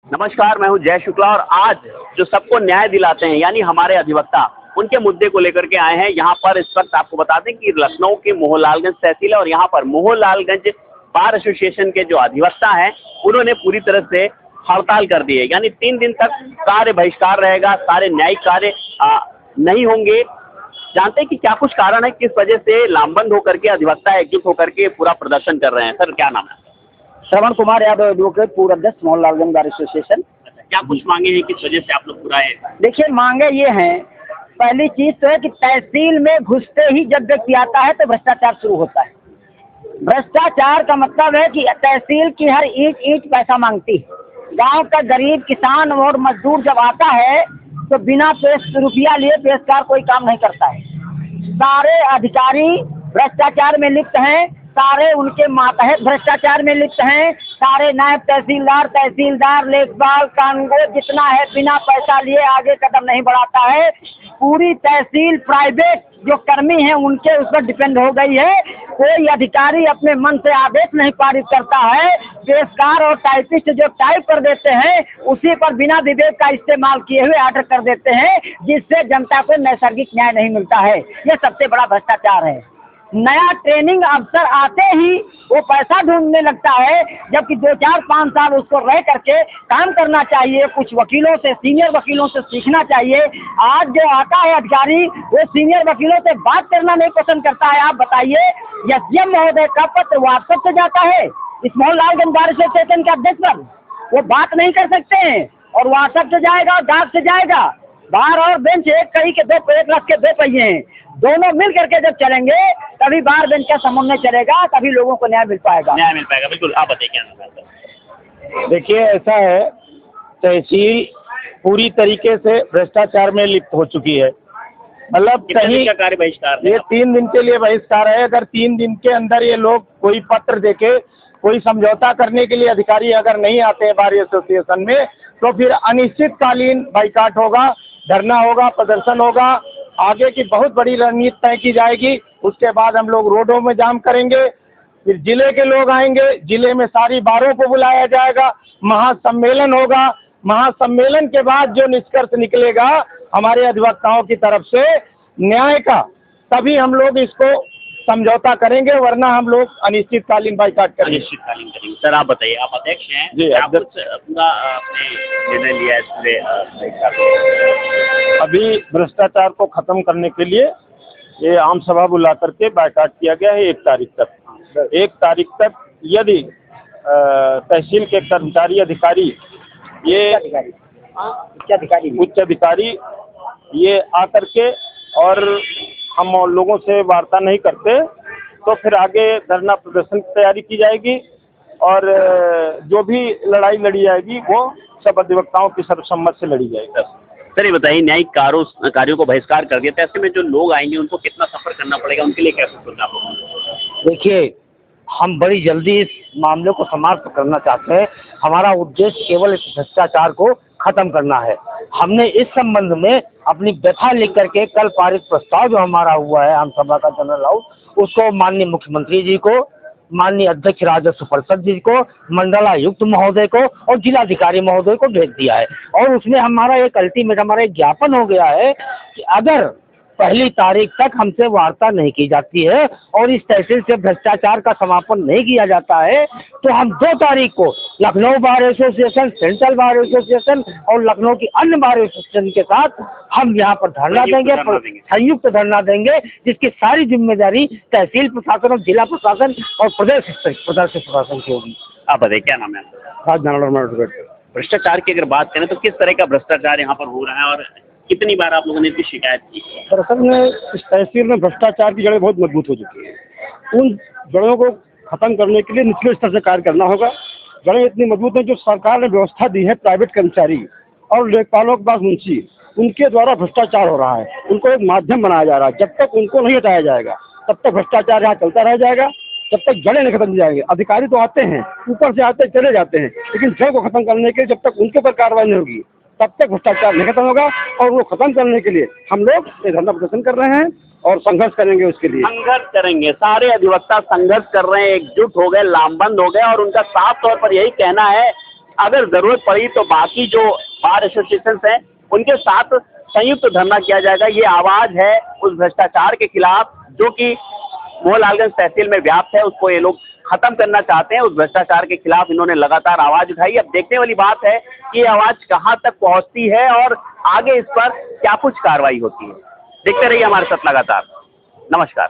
नमस्कार, मैं हूं जय शुक्ला और आज जो सबको न्याय दिलाते हैं यानी हमारे अधिवक्ता, उनके मुद्दे को लेकर के आए हैं। यहाँ पर इस वक्त आपको बता दें कि लखनऊ के मोहनलालगंज तहसील है और यहाँ पर मोहनलालगंज बार एसोसिएशन के जो अधिवक्ता हैं, उन्होंने पूरी तरह से हड़ताल कर दी है। यानी 3 दिन तक कार्य बहिष्कार रहेगा, सारे न्यायिक कार्य नहीं होंगे। जानते हैं कि क्या कुछ कारण है, किस वजह से लामबंद होकर के अधिवक्ता एकजुट होकर के पूरा प्रदर्शन कर रहे हैं। सर, क्या नाम है? श्रवण कुमार यादव, एडवोकेट, पूर्व अध्यक्ष मोहनलालगंज बार एसोसिएशन। क्या कुछ मांगे हैं, किस वजह से आप लोग पूरा है? देखिए, मांगे ये हैं, पहली चीज तो है कि तहसील में घुसते ही जब व्यक्ति आता है तो भ्रष्टाचार शुरू होता है। भ्रष्टाचार का मतलब है कि तहसील की हर ईंट ईंट पैसा मांगती है। गांव का गरीब किसान और मजदूर जब आता है तो बिना रुपया लिए पेशकार कोई काम नहीं करता है। सारे अधिकारी भ्रष्टाचार में लिप्त हैं, सारे उनके मातहत भ्रष्टाचार में लिप्त हैं। सारे नायब तहसीलदार, लेखपाल, कानूनगो जितना है बिना पैसा लिए आगे कदम नहीं बढ़ाता है। पूरी तहसील प्राइवेट जो कर्मी हैं उनके उस पर डिपेंड हो गई है। कोई अधिकारी अपने मन से आदेश नहीं पारित करता है। पेशकार और टाइपिस्ट जो टाइप कर देते हैं उसी पर बिना विवेक का इस्तेमाल किए हुए आर्डर कर देते हैं, जिससे जनता को नैसर्गिक न्याय नहीं मिलता है। ये सबसे बड़ा भ्रष्टाचार है। नया ट्रेनिंग अफसर आते ही वो पैसा ढूंढने लगता है, जबकि 2-4-5 साल उसको रह करके काम करना चाहिए। कुछ वकीलों से, सीनियर वकीलों से सीखना चाहिए। आज जो आता है अधिकारी वो सीनियर वकीलों से बात करना नहीं पसंद करता है। आप बताइए, एसडीएम महोदय का पत्र व्हाट्सएप से जाता है, इस मोहनलालगंज बार एसोसिएशन के अध्यक्ष पर वो बात नहीं कर सकते हैं, और व्हाट्सएप से जाएगा, डाक से जाएगा। बार और बेंच एक कड़ी के एक रथ के 2 पहिए हैं, दोनों मिल करके जब चलेंगे तभी बार बेंच का समन्वय चलेगा, तभी लोगों को न्याय मिल पाएगा। बिल्कुल। आप बताइए क्या नाम है? देखिए, ऐसा है, तहसील पूरी तरीके से भ्रष्टाचार में लिप्त हो चुकी है। मतलब कहीं का कार्य बहिष्कार ये 3 दिन के लिए बहिष्कार है। अगर 3 दिन के अंदर ये लोग कोई पत्र देके कोई समझौता करने के लिए अधिकारी अगर नहीं आते हैं बार एसोसिएशन में, तो फिर अनिश्चितकालीन बाइकाट होगा, धरना होगा, प्रदर्शन होगा। आगे की बहुत बड़ी रणनीति तय की जाएगी। उसके बाद हम लोग रोडों में जाम करेंगे, फिर जिले के लोग आएंगे, जिले में सारी बारों को बुलाया जाएगा, महासम्मेलन होगा। महासम्मेलन के बाद जो निष्कर्ष निकलेगा हमारे अधिवक्ताओं की तरफ से न्याय का, तभी हम लोग इसको समझौता करेंगे, वरना हम लोग अनिश्चितकालीन बाइकाट करेंगे। सर, आप बताइए, आप अध्यक्ष हैं जी, अध्यक्ष। पूरा आपने निर्णय लिया अभी भ्रष्टाचार को खत्म करने के लिए ये आम सभा बुला करके बाइकाट किया गया है 1 तारीख तक। 1 तारीख तक यदि तहसील के कर्मचारी, अधिकारी, ये उच्च अधिकारी ये आकर के और हम लोगों से वार्ता नहीं करते, तो फिर आगे धरना प्रदर्शन की तैयारी की जाएगी और जो भी लड़ाई लड़ी जाएगी वो सब अधिवक्ताओं की सर्वसम्मति से लड़ी जाएगी। सर, ये बताइए, न्यायिक कार्यों को बहिष्कार कर दिया, तो ऐसे में जो लोग आएंगे उनको कितना सफर करना पड़ेगा, उनके लिए कैसे सोचना होगा? देखिए, हम बड़ी जल्दी इस मामले को समाप्त करना चाहते हैं। हमारा उद्देश्य केवल इस भ्रष्टाचार को खत्म करना है। हमने इस संबंध में अपनी व्यथा लिख करके कल पारित प्रस्ताव जो हमारा हुआ है आम सभा का जनरल हाउस, उसको माननीय मुख्यमंत्री जी को, माननीय अध्यक्ष राजस्व परिषद जी को, मंडलायुक्त महोदय को और जिलाधिकारी महोदय को भेज दिया है। और उसमें हमारा एक अल्टीमेट, हमारा एक ज्ञापन हो गया है कि अगर 1 तारीख तक हमसे वार्ता नहीं की जाती है और इस तहसील से भ्रष्टाचार का समापन नहीं किया जाता है, तो हम 2 तारीख को Lucknow bar association, central bar association और लखनऊ की अन्य बार एसोसिएशन के साथ हम यहाँ पर धरना देंगे, संयुक्त धरना देंगे, जिसकी सारी जिम्मेदारी तहसील प्रशासन और जिला प्रशासन और प्रदेश प्रशासन की होगी। आप बताइए, क्या नाम है? भ्रष्टाचार की अगर बात करें तो किस तरह का भ्रष्टाचार यहाँ पर हो रहा है और कितनी बार आप लोगों ने इसकी शिकायत की? दरअसल में इस तहसील में भ्रष्टाचार की जड़ें बहुत मजबूत हो चुकी हैं। उन जड़ों को खत्म करने के लिए निचले स्तर से कार्य करना होगा। जड़ें इतनी मजबूत हैं, जो सरकार ने व्यवस्था दी है प्राइवेट कर्मचारी और लेखपालों के पास मुंशी, उनके द्वारा भ्रष्टाचार हो रहा है। उनको एक माध्यम बनाया जा रहा है। जब तक उनको नहीं हटाया जाएगा तब तक भ्रष्टाचार यहाँ चलता रह जाएगा, जब तक जड़ें नहीं खत्म हो जाएंगे। अधिकारी तो आते हैं, ऊपर से आते चले जाते हैं, लेकिन जड़ को खत्म करने के लिए जब तक उनके ऊपर कार्रवाई नहीं होगी तब तक भ्रष्टाचार नहीं खत्म होगा। और वो खत्म करने के लिए हम लोग ये धरना प्रदर्शन कर रहे हैं और संघर्ष करेंगे। उसके लिए संघर्ष करेंगे, सारे अधिवक्ता संघर्ष कर रहे हैं, एकजुट हो गए, लामबंद हो गए और उनका साफ तौर पर यही कहना है अगर जरूरत पड़ी तो बाकी जो बार एसोसिएशन हैं उनके साथ संयुक्त धरना किया जाएगा। ये आवाज है उस भ्रष्टाचार के खिलाफ जो कि मोहनलालगंज तहसील में व्याप्त है, उसको ये लोग खत्म करना चाहते हैं। उस भ्रष्टाचार के खिलाफ इन्होंने लगातार आवाज उठाई। अब देखने वाली बात है कि ये आवाज कहां तक पहुंचती है और आगे इस पर क्या कुछ कार्रवाई होती है। देखते रहिए हमारे साथ लगातार। नमस्कार।